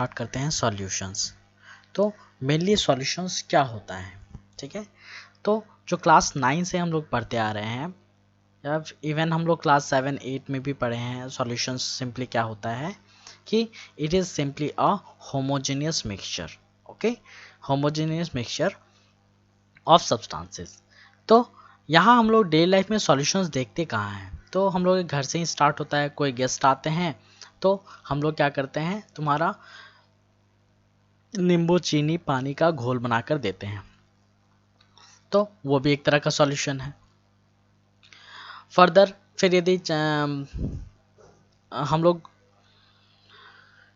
Start करते हैं solutions. तो मेनली सॉल्यूशंस क्या होता है, ठीक है। तो जो क्लास 9 से हम लोग पढ़ते आ रहे हैं या इवन हम लोग क्लास 7 8 में भी पढ़े हैं, सॉल्यूशंस सिंपली क्या होता है कि it is simply a homogeneous mixture, okay, homogeneous mixture of substances. तो यहाँ हम लोग डेली लाइफ में सॉल्यूशंस देखते कहाँ हैं, तो हम लोग घर से ही स्टार्ट होता है। कोई गेस्ट आते हैं तो हम लोग क्या करते हैं, तुम्हारा नींबू चीनी पानी का घोल बनाकर देते हैं, तो वो भी एक तरह का सॉल्यूशन है। फर्दर फिर यदि हम लोग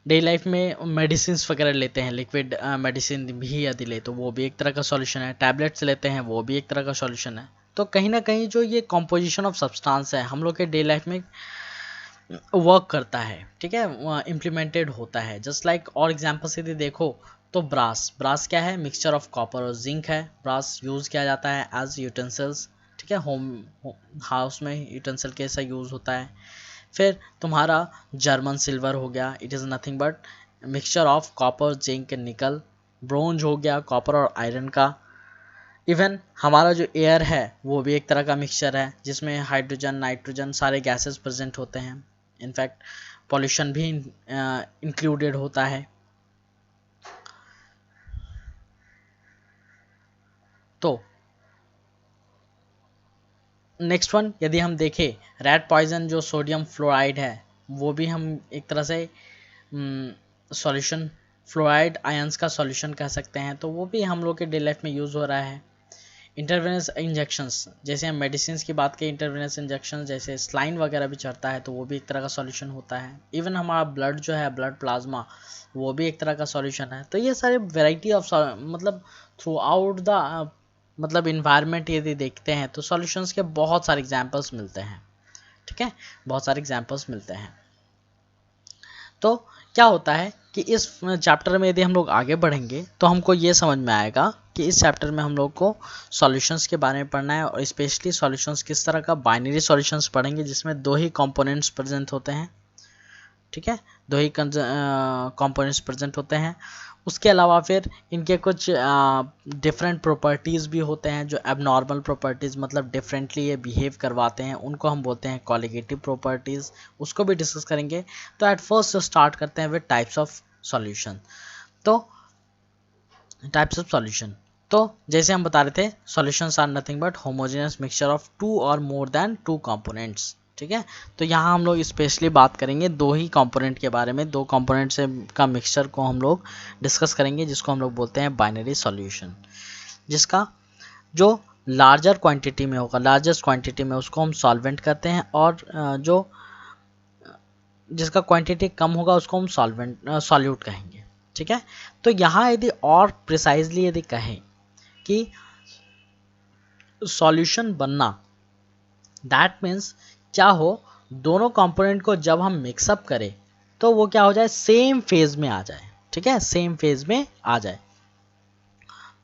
डेली लाइफ में मेडिसिन वगैरह लेते हैं, लिक्विड मेडिसिन भी यदि ले तो वो भी एक तरह का सॉल्यूशन है। टैबलेट्स लेते हैं वो भी एक तरह का सॉल्यूशन है। तो कहीं ना कहीं जो ये कॉम्पोजिशन ऑफ सब्सटेंस है हम लोग के डेली लाइफ में वर्क करता है, ठीक है, इम्प्लीमेंटेड होता है। जस्ट लाइक और एग्जाम्पल से यदि देखो तो ब्रास क्या है, मिक्सचर ऑफ कॉपर और जिंक है। ब्रास यूज़ किया जाता है एज यूटेंसिल्स, ठीक है, होम हाउस में यूटेंसिल कैसा यूज़ होता है। फिर तुम्हारा जर्मन सिल्वर हो गया, it is nothing but mixture of copper zinc and निकल। ब्रोंज हो गया कॉपर और आयरन का। इवन हमारा जो एयर है वो भी एक तरह का मिक्सचर है जिसमें हाइड्रोजन नाइट्रोजन सारे गैसेस प्रेजेंट होते हैं। इनफैक्ट पॉल्यूशन भी इंक्लूडेड होता है। तो नेक्स्ट वन यदि हम देखें रेड पॉइजन जो सोडियम फ्लोराइड है वो भी हम एक तरह से सॉल्यूशन, फ्लोराइड आयंस का सॉल्यूशन कह सकते हैं। तो वो भी हम लोग के डेली लाइफ में यूज़ हो रहा है। इंटरवेनेंस इंजेक्शंस, जैसे हम मेडिसिन की बात करें, इंटरवेनेंस इंजेक्शन जैसे स्लाइन वगैरह भी चढ़ता है तो वो भी एक तरह का सॉल्यूशन होता है। इवन हमारा ब्लड जो है, ब्लड प्लाज्मा, वो भी एक तरह का सॉल्यूशन है। तो ये सारे वैरायटी ऑफ मतलब थ्रू आउट द मतलब इन्वायरमेंट यदि देखते हैं तो सॉल्यूशंस के बहुत सारे एग्जांपल्स मिलते हैं, ठीक है, बहुत सारे एग्जांपल्स मिलते हैं। तो क्या होता है कि इस चैप्टर में यदि हम लोग आगे बढ़ेंगे तो हमको ये समझ में आएगा कि इस चैप्टर में हम लोग को सॉल्यूशंस के बारे में पढ़ना है, और स्पेशली सॉल्यूशंस किस तरह का, बाइनरी सॉल्यूशंस पढ़ेंगे जिसमें दो ही कंपोनेंट्स प्रेजेंट होते हैं, ठीक है, दो ही कंपोनेंट्स प्रेजेंट होते हैं। उसके अलावा फिर इनके कुछ डिफरेंट प्रॉपर्टीज़ भी होते हैं, जो एबनॉर्मल प्रॉपर्टीज़ मतलब डिफरेंटली ये बिहेव करवाते हैं, उनको हम बोलते हैं कॉलिगेटिव प्रॉपर्टीज़, उसको भी डिस्कस करेंगे। तो एट फर्स्ट स्टार्ट करते हैं विद टाइप्स ऑफ सॉल्यूशन। तो टाइप्स ऑफ सॉल्यूशन, तो जैसे हम बता रहे थे solutions are nothing but homogeneous mixture of two और मोर देन टू कंपोनेंट्स, ठीक है। तो यहाँ हम लोग स्पेशली बात करेंगे दो ही कंपोनेंट के बारे में, दो कंपोनेंट से का मिक्सचर को हम लोग डिस्कस करेंगे जिसको हम लोग बोलते हैं बाइनरी सॉल्यूशन। जिसका जो लार्जर क्वांटिटी में होगा, लार्जेस्ट क्वांटिटी में, उसको हम सॉल्वेंट कहते हैं, और जो जिसका क्वांटिटी कम होगा उसको हम सॉल्यूट कहेंगे, ठीक है। तो यहाँ यदि और प्रिसाइजली यदि कहें कि सॉल्यूशन बनना, दैट मीन्स क्या हो, दोनों कंपोनेंट को जब हम मिक्सअप करें तो वो क्या हो जाए, सेम फेज में आ जाए, ठीक है, सेम फेज में आ जाए।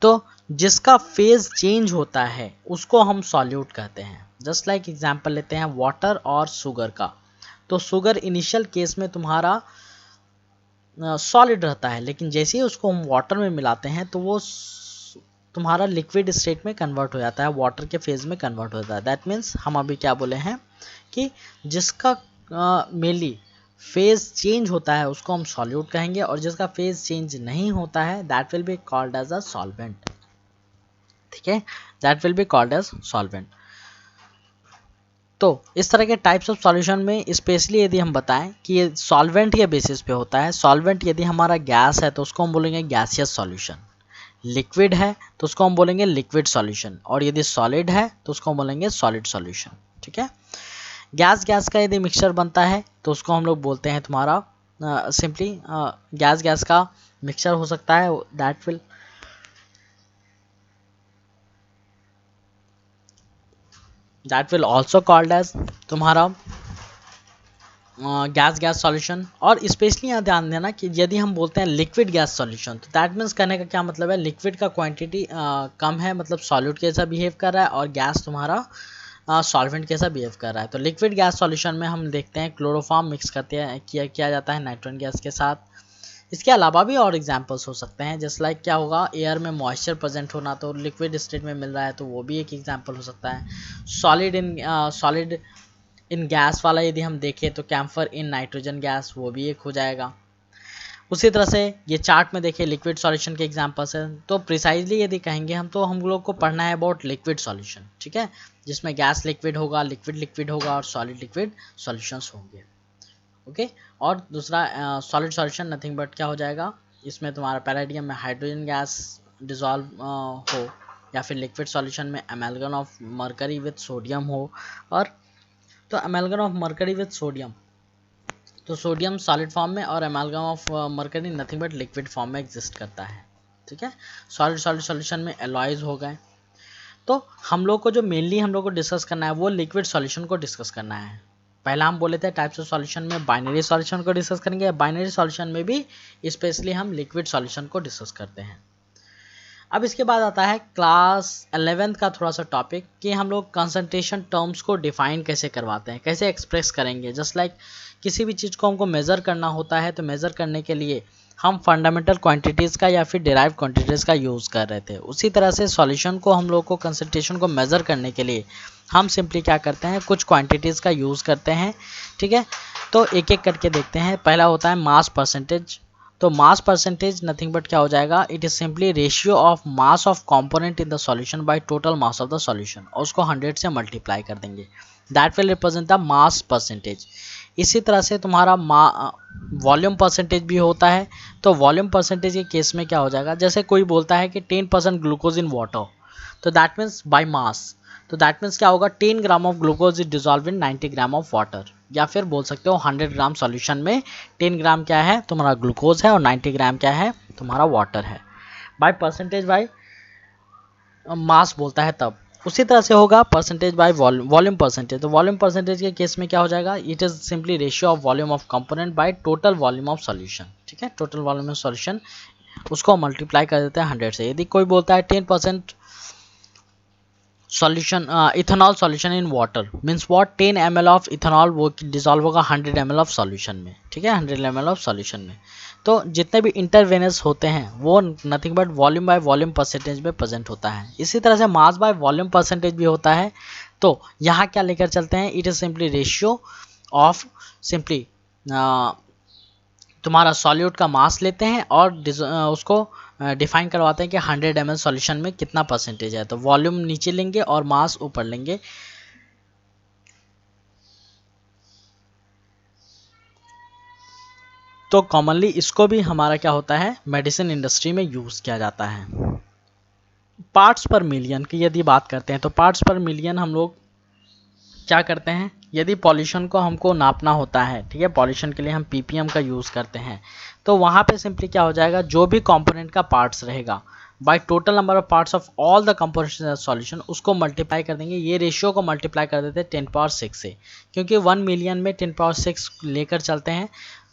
तो जिसका फेज चेंज होता है उसको हम सॉल्यूट कहते हैं। जस्ट लाइक एग्जांपल लेते हैं वाटर और शुगर का। तो शुगर इनिशियल केस में तुम्हारा सॉलिड रहता है, लेकिन जैसे ही उसको हम वाटर में मिलाते हैं तो वो तुम्हारा लिक्विड स्टेट में कन्वर्ट हो जाता है, वाटर के फेज में कन्वर्ट हो जाता है। दैट मीन्स हम अभी क्या बोले हैं कि जिसका मेनली फेज चेंज होता है उसको हम सॉल्यूट कहेंगे, और जिसका फेज चेंज नहीं होता है that will be called as a solvent, ठीक है, that will be called as solvent. तो इस तरह के टाइप्स ऑफ सॉल्यूशन में स्पेशली यदि हम बताएं कि ये सॉल्वेंट के बेसिस पे होता है। सॉल्वेंट यदि हमारा गैस है तो उसको हम बोलेंगे गैसियस सॉल्यूशन, लिक्विड है तो उसको हम बोलेंगे लिक्विड सॉल्यूशन, और यदि सॉलिड है तो उसको हम बोलेंगे सॉलिड सॉल्यूशन, ठीक है। गैस का यदि मिक्सचर बनता है तो उसको हम लोग बोलते हैं तुम्हारा सिंपली गैस का मिक्सचर हो सकता है, that will also called as तुम्हारा गैस सॉल्यूशन। और स्पेशली यहाँ ध्यान देना कि यदि हम बोलते हैं लिक्विड गैस सॉल्यूशन तो दैट मीन्स कहने का क्या मतलब है, लिक्विड का क्वांटिटी कम है, मतलब सॉल्यूट कैसा बिहेव कर रहा है, और गैस तुम्हारा सॉल्वेंट कैसा बिहेव कर रहा है। तो लिक्विड गैस सॉल्यूशन में हम देखते हैं क्लोरोफॉर्म मिक्स करते हैं किया जाता है नाइट्रोजन गैस के साथ, इसके अलावा भी और एग्जांपल्स हो सकते हैं, जस्ट लाइक क्या होगा, एयर में मॉइस्चर प्रेजेंट होना, तो लिक्विड स्टेट में मिल रहा है तो वो भी एक एग्जांपल हो सकता है। सॉलिड इन गैस वाला यदि हम देखें तो कैम्फर इन नाइट्रोजन गैस, वो भी एक हो जाएगा। उसी तरह से ये चार्ट में देखिए लिक्विड सॉल्यूशन के एग्जांपल्स हैं। तो प्रिसाइजली यदि कहेंगे हम तो हम लोग को पढ़ना है अबाउट लिक्विड सॉल्यूशन, ठीक है, जिसमें गैस लिक्विड होगा, लिक्विड होगा और सॉलिड लिक्विड सॉल्यूशंस होंगे। ओके, और दूसरा सॉलिड सॉल्यूशन नथिंग बट क्या हो जाएगा, इसमें तुम्हारा पैलेडियम में हाइड्रोजन गैस डिजॉल्व हो, या फिर लिक्विड सॉल्यूशन में amalgam of mercury with sodium हो। और तो amalgam of mercury with sodium, तो सोडियम सॉलिड फॉर्म में और amalgam of mercury nothing but liquid form में एग्जिस्ट करता है, ठीक है। सॉलिड सॉल्यूशन में एलॉयज हो गए। तो हम लोग को जो मेनली हम लोग को डिस्कस करना है वो लिक्विड सॉल्यूशन को डिस्कस करना है। पहला हम बोले थे टाइप्स ऑफ सॉल्यूशन में बाइनरी सॉल्यूशन को डिस्कस करेंगे, बाइनरी सॉल्यूशन में भी स्पेशली हम लिक्विड सॉल्यूशन को डिस्कस करते हैं। अब इसके बाद आता है क्लास 11th का थोड़ा सा टॉपिक कि हम लोग कंसंट्रेशन टर्म्स को डिफाइन कैसे करवाते हैं, कैसे एक्सप्रेस करेंगे। जस्ट लाइक किसी भी चीज़ को हमको मेज़र करना होता है तो मेज़र करने के लिए हम फंडामेंटल क्वांटिटीज़ का या फिर डिराइव्ड क्वांटिटीज़ का यूज़ कर रहे थे, उसी तरह से सॉल्यूशन को हम लोग को कंसंट्रेशन को मेज़र करने के लिए हम सिंपली क्या करते हैं, कुछ क्वांटिटीज़ का यूज़ करते हैं, ठीक है। तो एक एक करके देखते हैं। पहला होता है मास परसेंटेज। तो मास परसेंटेज नथिंग बट क्या हो जाएगा, it is simply ratio of mass of component in the solution by total mass of the solution, और उसको 100 से मल्टीप्लाई कर देंगे, that will represent the mass percentage. इसी तरह से तुम्हारा वॉल्यूम परसेंटेज भी होता है। तो वॉल्यूम परसेंटेज के केस में क्या हो जाएगा, जैसे कोई बोलता है कि 10% ग्लूकोज इन वाटर, तो दैट मीन्स बाय मास, तो दैट मीन्स क्या होगा, 10 gram of glucose is dissolve in 90 gram of water. या फिर बोल सकते हो 100 ग्राम सॉल्यूशन में 10 ग्राम क्या है, तुम्हारा ग्लूकोज है, और 90 ग्राम क्या है, तुम्हारा वाटर है। बाय परसेंटेज बाय मास बोलता है तब। उसी तरह से होगा परसेंटेज बाय वॉल्यूम परसेंटेज। तो वॉल्यूम परसेंटेज के केस में क्या हो जाएगा, it is simply ratio of volume of component by total volume of solution, ठीक है। टोटल वॉल्यूम ऑफ सॉल्यूशन उसको मल्टीप्लाई कर देते हैं 100 से। यदि कोई बोलता है 10% solution ethanol solution in water, means what, 10 ml of ethanol वो डिजॉल्व होगा 100 ml ऑफ सॉल्यूशन में, ठीक है, 100 ml ऑफ सॉल्यूशन में। तो जितने भी इंटरवेनस होते हैं वो nothing but volume by volume percentage में प्रेजेंट होता है। इसी तरह से मास बाय वॉल्यूम परसेंटेज भी होता है। तो यहाँ क्या लेकर चलते हैं, it is simply ratio of simply तुम्हारा सॉल्यूट का मास लेते हैं और उसको डिफाइन करवाते हैं कि 100 ml सॉल्यूशन में कितना परसेंटेज है। तो वॉल्यूम नीचे लेंगे और मास ऊपर लेंगे। तो कॉमनली इसको भी हमारा क्या होता है, मेडिसिन इंडस्ट्री में यूज़ किया जाता है। पार्ट्स पर मिलियन की यदि बात करते हैं तो पार्ट्स पर मिलियन हम लोग क्या करते हैं, यदि पॉल्यूशन को हमको नापना होता है, ठीक है, पॉल्यूशन के लिए हम ppm का यूज़ करते हैं। तो वहाँ पे सिंपली क्या हो जाएगा, जो भी कंपोनेंट का पार्ट्स रहेगा by total number of parts of all the components solution, उसको मल्टीप्लाई कर देंगे। ये रेशियो को मल्टीप्लाई कर देते हैं 10⁶ से, क्योंकि 1 मिलियन में 10⁶ लेकर चलते हैं।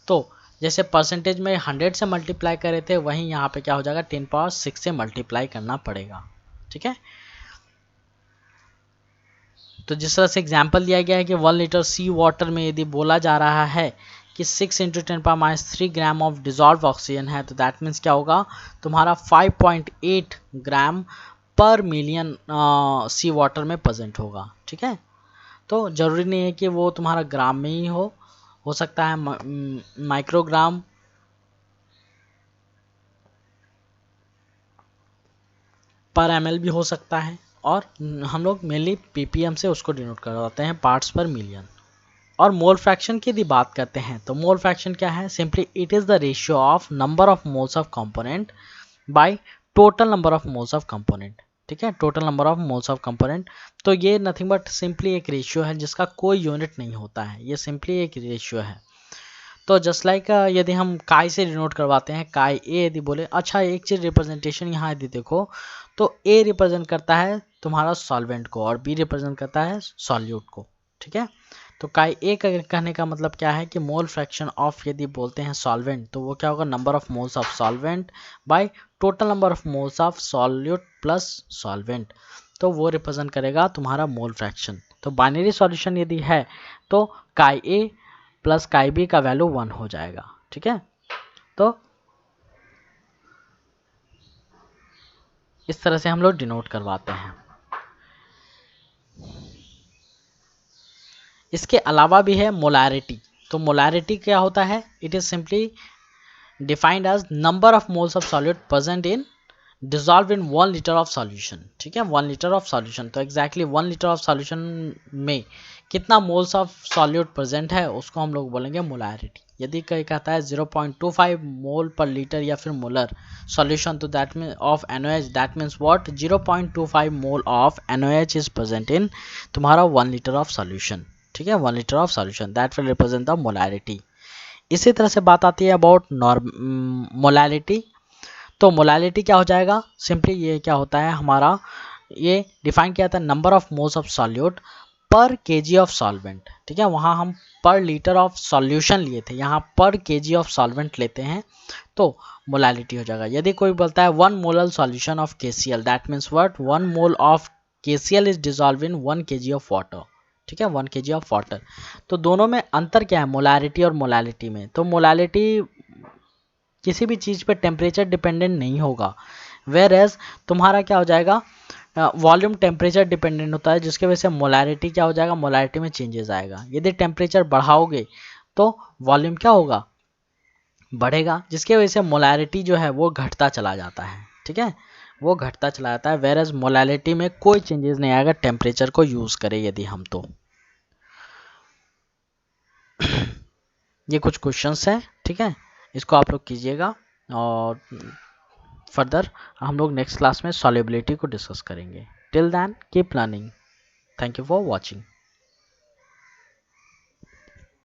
तो जैसे परसेंटेज में 100 से मल्टीप्लाई करे थे, वहीं यहाँ पे क्या हो जाएगा 10⁶ से मल्टीप्लाई करना पड़ेगा, ठीक है। तो जिस तरह से एग्जाम्पल दिया गया है कि 1 लीटर सी वाटर में यदि बोला जा रहा है कि 6 × 10⁻³ ग्राम ऑफ डिजॉल्व ऑक्सीजन है, तो दैट मीन्स क्या होगा, तुम्हारा 5.8 ग्राम पर मिलियन सी वाटर में प्रेजेंट होगा, ठीक है। तो जरूरी नहीं है कि वो तुम्हारा ग्राम में ही हो सकता है माइक्रोग्राम पर ml भी हो सकता है, और हम लोग मेनली ppm से उसको डिनोट करवाते हैं, पार्ट्स पर मिलियन। और मोल फ्रैक्शन की यदि बात करते हैं तो मोल फ्रैक्शन क्या है, simply it is the ratio of number of moles of component by total number of moles of component, ठीक है, total number of moles of component. तो ये नथिंग बट सिंपली एक रेशियो है जिसका कोई यूनिट नहीं होता है, ये सिंपली एक रेशियो है। तो जस्ट लाइक यदि हम काई से डिनोट करवाते हैं, काई ए यदि बोले, अच्छा एक चीज़ रिप्रेजेंटेशन यहाँ यदि देखो तो ए रिप्रेजेंट करता है तुम्हारा सॉल्वेंट को और बी रिप्रेजेंट करता है सॉल्यूट को, ठीक है। तो काई ए कहने का मतलब क्या है कि मोल फ्रैक्शन ऑफ यदि बोलते हैं सॉल्वेंट, तो वो क्या होगा, number of moles of solvent by total number of moles of solute plus solvent, तो वो रिप्रेजेंट करेगा तुम्हारा मोल फ्रैक्शन। तो बाइनरी सॉल्यूशन यदि है तो काई ए प्लस काई बी का वैल्यू 1 हो जाएगा, ठीक है। तो इस तरह से हम लोग डिनोट करवाते हैं। इसके अलावा भी है मोलैरिटी। तो मोलैरिटी क्या होता है? It is simply defined as number of moles of solute present in dissolve in 1 litre of solution. ठीक है, 1 लीटर ऑफ सॉल्यूशन। तो एग्जैक्टली 1 लीटर ऑफ सॉल्यूशन में कितना मोल्स ऑफ सॉल्यूट प्रेजेंट है उसको हम लोग बोलेंगे मोलैरिटी। यदि कोई कहता है 0.25 मोल पर लीटर या फिर मोलर सॉल्यूशन, तो that mean of NaOH, that means what, 0.25 mole of NaOH is present in तुम्हारा 1 लीटर ऑफ सॉल्यूशन। ठीक है, 1 litre of solution, that will represent the molarity. इसी तरह से बात आती है अबाउट मोलैलिटी। तो मोलैलिटी क्या हो जाएगा? सिंपली ये क्या होता है हमारा, ये डिफाइन किया था number of moles of solute पर केजी ऑफ सॉल्वेंट। ठीक है, वहाँ हम पर लीटर ऑफ सॉल्यूशन लिए थे, यहाँ पर केजी ऑफ सॉल्वेंट लेते हैं, तो मोलैलिटी हो जाएगा। यदि कोई बोलता है 1 molar solution of KCl, that means what, 1 mole of KCl is dissolve in 1 kg of water. ठीक है, 1 kg ऑफ वाटर। तो दोनों में अंतर क्या है मोलैरिटी और मोलैलिटी में? तो मोलैलिटी किसी भी चीज़ पे टेम्परेचर डिपेंडेंट नहीं होगा, वेयर एज तुम्हारा क्या हो जाएगा, वॉल्यूम टेम्परेचर डिपेंडेंट होता है, जिसके वजह से मोलैरिटी क्या हो जाएगा, मोलैरिटी में चेंजेस आएगा। यदि टेम्परेचर बढ़ाओगे तो वॉल्यूम क्या होगा, बढ़ेगा, जिसके वजह से मोलैरिटी जो है वो घटता चला जाता है। ठीक है, वो घटता चला जाता है, वेयर एज मोलैलिटी में कोई चेंजेस नहीं आएगा टेम्परेचर को यूज़ करें यदि हम तो। ये कुछ क्वेश्चंस हैं, ठीक है, इसको आप लोग कीजिएगा और फर्दर हम लोग नेक्स्ट क्लास में सॉल्युबिलिटी को डिस्कस करेंगे। Till then keep learning. Thank you for watching.